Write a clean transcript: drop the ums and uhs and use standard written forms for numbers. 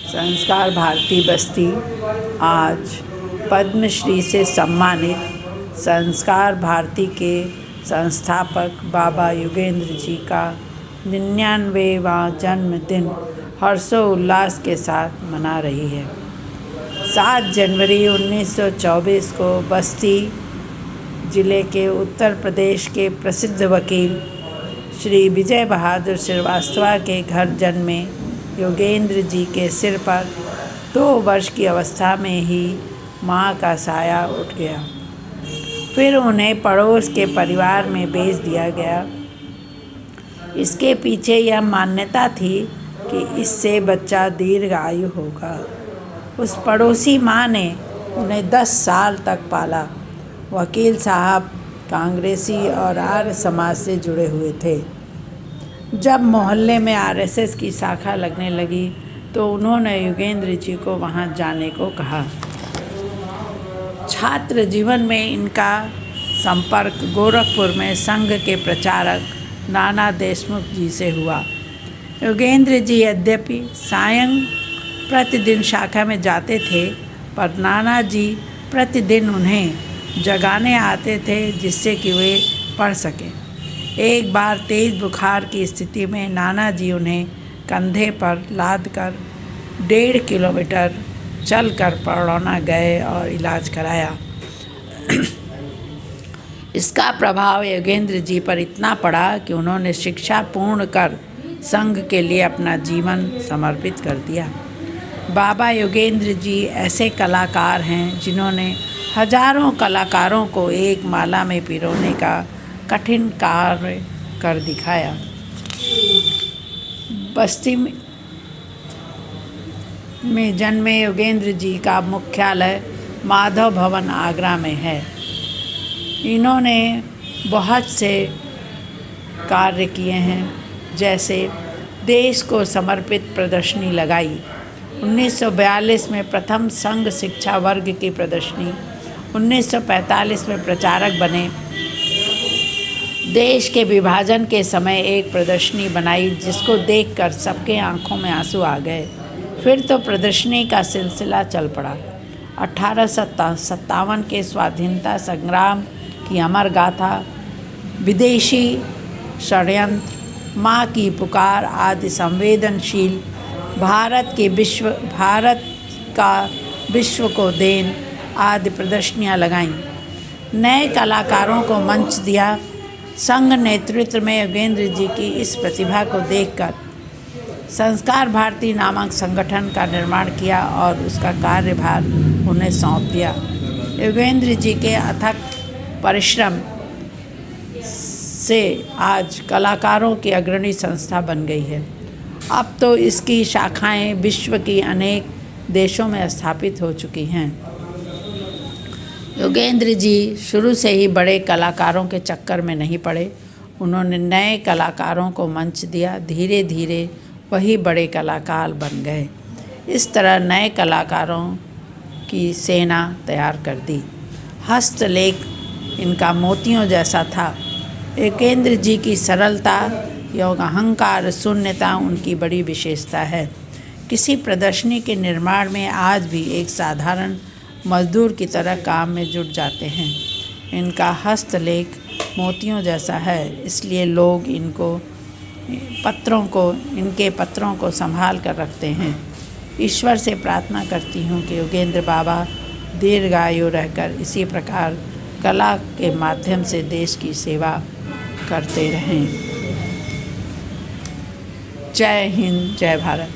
संस्कार भारती बस्ती आज पद्मश्री से सम्मानित संस्कार भारती के संस्थापक बाबा योगेंद्र जी का 99वां जन्मदिन हर्षोल्लास के साथ मना रही है। 7 जनवरी 1924 को बस्ती जिले के उत्तर प्रदेश के प्रसिद्ध वकील श्री विजय बहादुर श्रीवास्तव के घर जन्मे योगेंद्र जी के सिर पर 2 वर्ष की अवस्था में ही माँ का साया उठ गया। फिर उन्हें पड़ोस के परिवार में बेच दिया गया। इसके पीछे यह मान्यता थी कि इससे बच्चा दीर्घायु होगा। उस पड़ोसी माँ ने उन्हें 10 साल तक पाला। वकील साहब कांग्रेसी और आर्य समाज से जुड़े हुए थे। जब मोहल्ले में आरएसएस की शाखा लगने लगी तो उन्होंने योगेंद्र जी को वहां जाने को कहा। छात्र जीवन में इनका संपर्क गोरखपुर में संघ के प्रचारक नाना देशमुख जी से हुआ। योगेंद्र जी यद्यपि सायं प्रतिदिन शाखा में जाते थे, पर नाना जी प्रतिदिन उन्हें जगाने आते थे जिससे कि वे पढ़ सकें। एक बार तेज़ बुखार की स्थिति में नाना जी उन्हें कंधे पर लादकर 1.5 किलोमीटर चलकर पड़ौना गए और इलाज कराया। इसका प्रभाव योगेंद्र जी पर इतना पड़ा कि उन्होंने शिक्षा पूर्ण कर संघ के लिए अपना जीवन समर्पित कर दिया। बाबा योगेंद्र जी ऐसे कलाकार हैं जिन्होंने हजारों कलाकारों को एक माला में पिरोने का कठिन कार्य कर दिखाया। बस्ती में जन्मे योगेंद्र जी का मुख्यालय माधव भवन आगरा में है। इन्होंने बहुत से कार्य किए हैं, जैसे देश को समर्पित प्रदर्शनी लगाई। 1942 में प्रथम संघ शिक्षा वर्ग की प्रदर्शनी। 1945 में प्रचारक बने। देश के विभाजन के समय एक प्रदर्शनी बनाई जिसको देखकर सबके आंखों में आंसू आ गए। फिर तो प्रदर्शनी का सिलसिला चल पड़ा। 1857 के स्वाधीनता संग्राम की अमर गाथा, विदेशी षड्यंत्र, माँ की पुकार आदि संवेदनशील भारत का विश्व को देन आदि प्रदर्शनियाँ लगाईं। नए कलाकारों को मंच दिया। संघ नेतृत्व में योगेंद्र जी की इस प्रतिभा को देखकर संस्कार भारती नामक संगठन का निर्माण किया और उसका कार्यभार उन्हें सौंप दिया। योगेंद्र जी के अथक परिश्रम से आज कलाकारों की अग्रणी संस्था बन गई है। अब तो इसकी शाखाएं विश्व की अनेक देशों में स्थापित हो चुकी हैं। योगेंद्र जी शुरू से ही बड़े कलाकारों के चक्कर में नहीं पड़े। उन्होंने नए कलाकारों को मंच दिया। धीरे धीरे वही बड़े कलाकार बन गए। इस तरह नए कलाकारों की सेना तैयार कर दी। हस्तलेख इनका मोतियों जैसा था। योगेंद्र जी की सरलता एवं अहंकार शून्यता उनकी बड़ी विशेषता है। किसी प्रदर्शनी के निर्माण में आज भी एक साधारण मजदूर की तरह काम में जुट जाते हैं। इनका हस्तलेख मोतियों जैसा है, इसलिए लोग इनके पत्रों को संभाल कर रखते हैं। ईश्वर से प्रार्थना करती हूँ कि योगेंद्र बाबा दीर्घायु रहकर इसी प्रकार कला के माध्यम से देश की सेवा करते रहें। जय हिंद, जय भारत।